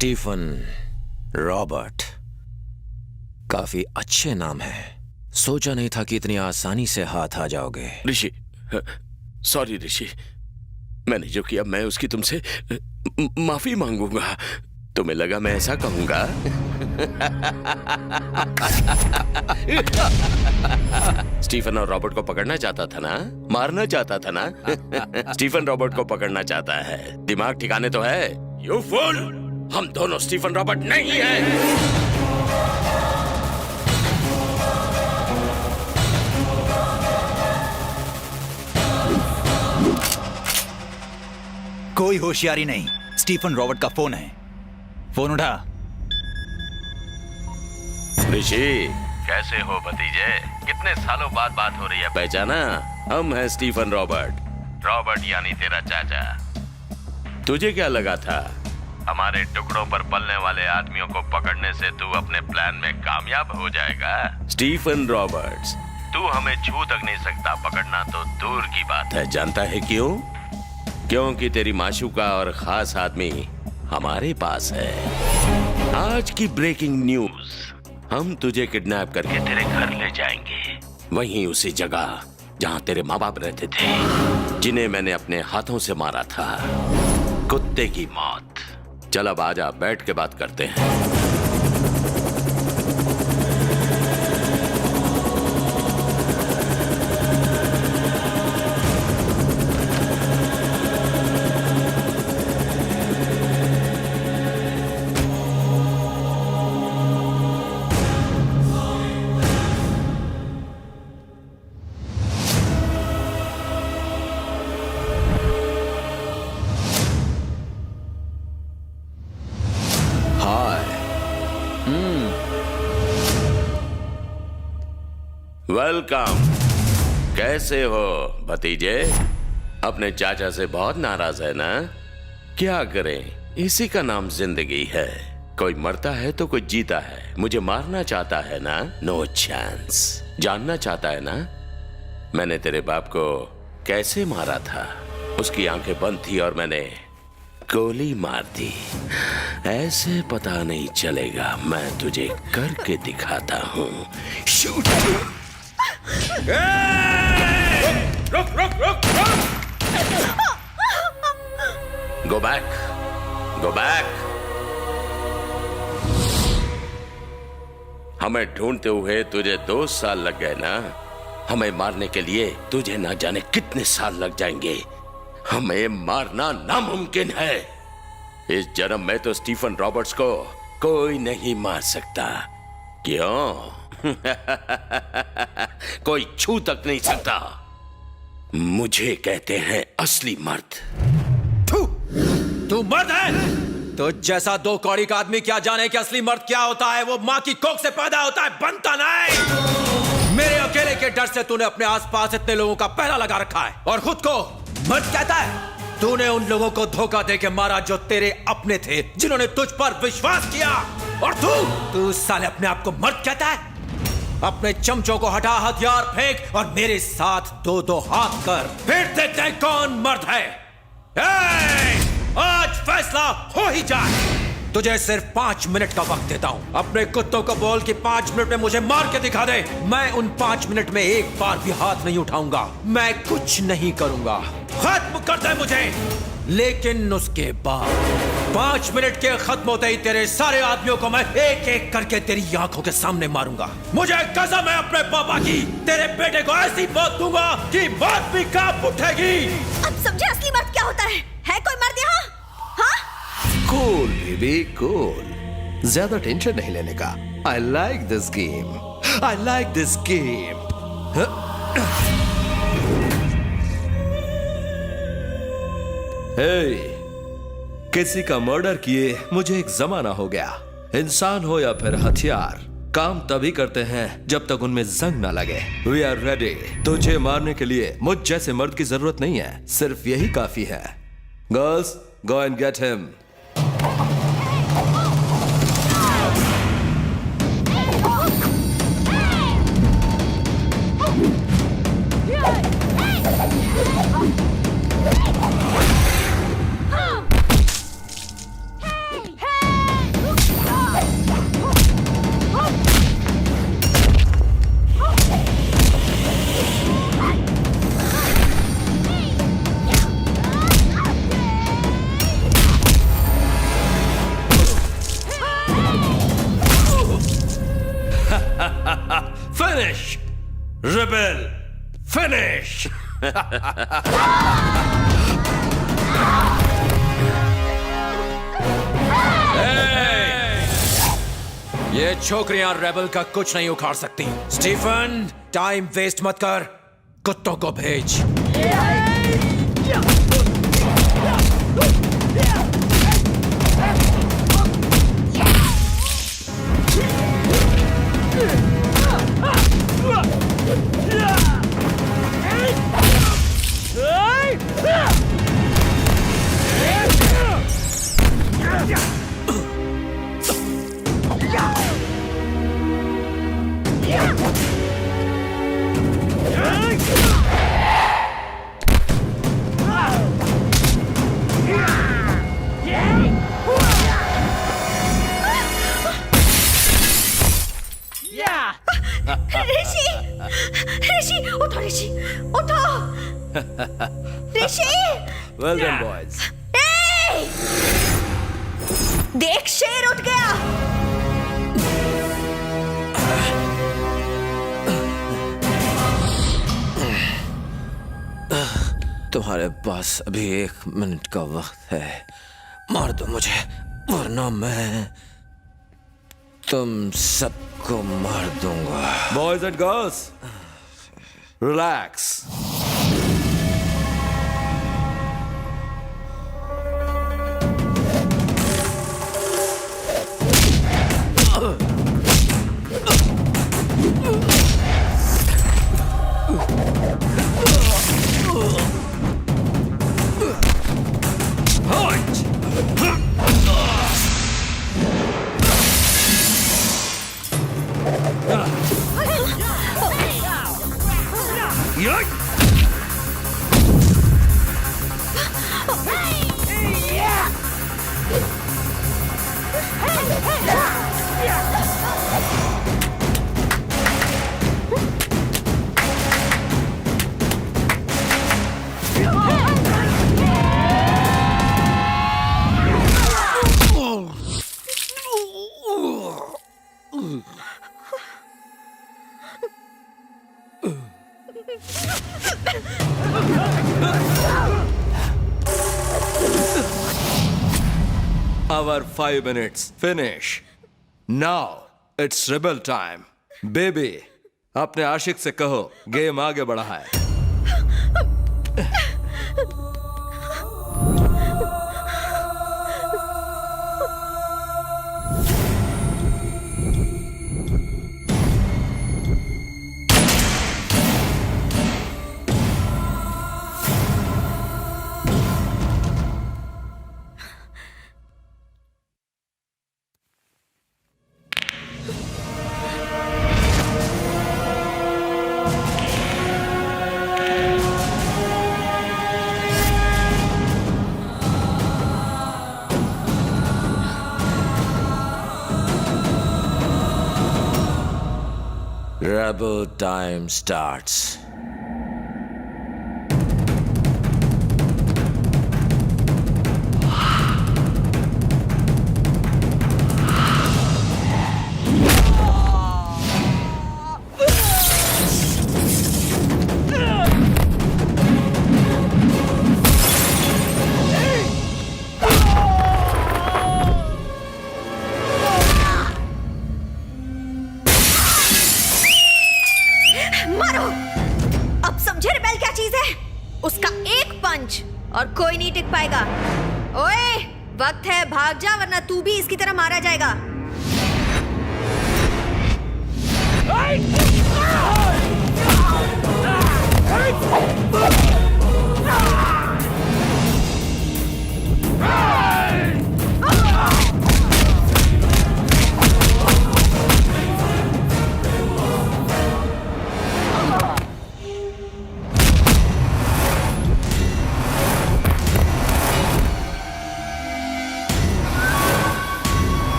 Stephen Robert, काफी अच्छे नाम है। सोचा नहीं था कि इतनी आसानी से हाथ आ जाओगे। ऋषि, सॉरी ऋषि, मैंने जो किया मैं उसकी तुमसे माफी मांगूंगा। तुम्हें लगा मैं ऐसा कहूंगा? स्टीफन और रॉबर्ट को पकड़ना चाहता था ना, मारना चाहता था ना। स्टीफन रॉबर्ट को पकड़ना चाहता है। दिमाग ठिकाने तो है? यू फूल, हम दोनों स्टीफन रॉबर्ट नहीं हैं। कोई होशियारी नहीं, स्टीफन रॉबर्ट का फोन है। फोन उठा। ऋषि, कैसे हो भतीजे? कितने सालों बाद बात हो रही है। पहचाना? हम हैं स्टीफन रॉबर्ट। रॉबर्ट यानी तेरा चाचा। तुझे क्या लगा था हमारे टुकड़ों पर पलने वाले आदमियों को पकड़ने से तू अपने प्लान में कामयाब हो जाएगा? स्टीफन रॉबर्ट्स, तू हमें छू तक नहीं सकता, पकड़ना तो दूर की बात है। जानता है क्यों? क्योंकि तेरी माशूका और खास आदमी हमारे पास है। आज की ब्रेकिंग न्यूज, हम तुझे किडनैप करके तेरे घर ले जाएंगे। वहीं उसी जगह जहां तेरे माँ बाप रहते थे, जिन्हें मैंने अपने हाथों से मारा था। कुत्ते की मौत। चल अब आजा, बैठ के बात करते हैं। वेलकम। कैसे हो भतीजे? अपने चाचा से बहुत नाराज है ना? क्या करें, इसी का नाम जिंदगी है। कोई मरता है तो कोई जीता है। मुझे मारना चाहता है ना? No chance. जानना चाहता है ना मैंने तेरे बाप को कैसे मारा था? उसकी आंखें बंद थी और मैंने गोली मार दी। ऐसे पता नहीं चलेगा, मैं तुझे करके दिखाता हूँ। शूट! रुक रुक रुक रुक! Go back, go back. हमें ढूंढते हुए तुझे 2 साल लग गए ना? हमें मारने के लिए तुझे ना जाने कितने साल लग जाएंगे। हमें मारना नामुमकिन है। इस जन्म में तो स्टीफन रॉबर्ट्स को कोई नहीं मार सकता। क्यों? कोई छू तक नहीं सकता। मुझे कहते हैं असली मर्द। तू मर्द है? तो जैसा 2 कौड़ी का आदमी क्या जाने कि असली मर्द क्या होता है? वो माँ की कोख से पैदा होता है, बनता नहीं। मेरे अकेले के डर से तूने अपने आसपास इतने लोगों का पहरा लगा रखा है और खुद को मर्द कहता है। तूने उन लोगों को धोखा देके मारा जो तेरे अपने थे, जिन्होंने तुझ पर विश्वास किया। और तू साले अपने आप को मर्द कहता है? अपने चमचों को हटा, हथियार फेंक और मेरे साथ 2-2 हाथ कर, फिर देखते हैं कौन मर्द है। आज फैसला हो ही जाए। तुझे सिर्फ 5 मिनट का वक्त देता हूं। अपने कुत्तों को बोल कि 5 मिनट में मुझे मार के दिखा दे। मैं उन 5 मिनट में एक बार भी हाथ नहीं उठाऊंगा। मैं कुछ नहीं करूंगा। खत्म कर दे मुझे। लेकिन उसके बाद 5 मिनट के खत्म होते ही तेरे सारे आदमियों को मैं एक एक करके तेरी आंखों के सामने मारूंगा। मुझे कसम है अपने पापा की, तेरे बेटे को ऐसी मौत दूंगा कि मौत भी कांप उठेगी। अब समझे असली मर्द क्या होता है? कोई मर्द यहाँ? हाँ? Cool baby, cool. ज्यादा टेंशन नहीं लेने का। I like this game. I like this game. Hey, किसी का मर्डर किए मुझे एक जमाना हो गया। इंसान हो या फिर हथियार, काम तभी करते हैं जब तक उनमें जंग ना लगे। We are ready. तुझे मारने के लिए मुझ जैसे मर्द की जरूरत नहीं है, सिर्फ यही काफी है। Girls, go and get him. Finish rebel, finish. ये छोकरियां रेबल का कुछ नहीं उखाड़ सकती। स्टीफन, टाइम वेस्ट मत कर, कुत्तों को भेज। ऋषि, ऋषि, उठो ऋषि, उठो ऋषि। Well done boys. ए! देख, शेर उठ गया। तुम्हारे पास अभी 1 मिनट का वक्त है, मार दो मुझे, वरना मैं तुम सबको मार दूंगा। Boys and girls, relax. Our 5 minutes finish. Now it's rebel time. Baby, अपने आशिक से कहो गेम आगे बढ़ा है। Rebel time starts. मारो। अब समझे रिबेल क्या चीज है? उसका एक पंच और कोई नहीं टिक पाएगा। ओए, वक्त है, भाग जा वरना तू भी इसकी तरह मारा जाएगा।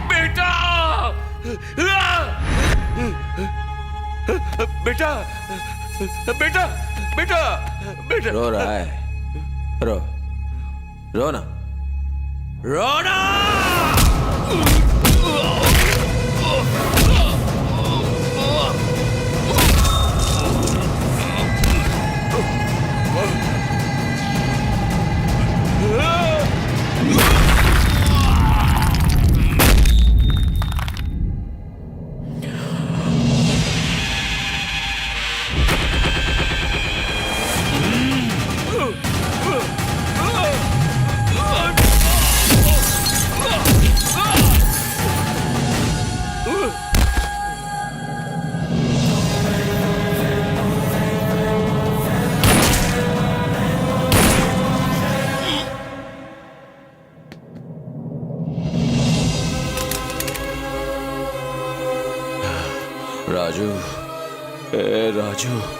बेटा बेटा बेटा बेटा बेटा रो रहा है, रो रो ना, रो ना। राजू, ए राजू।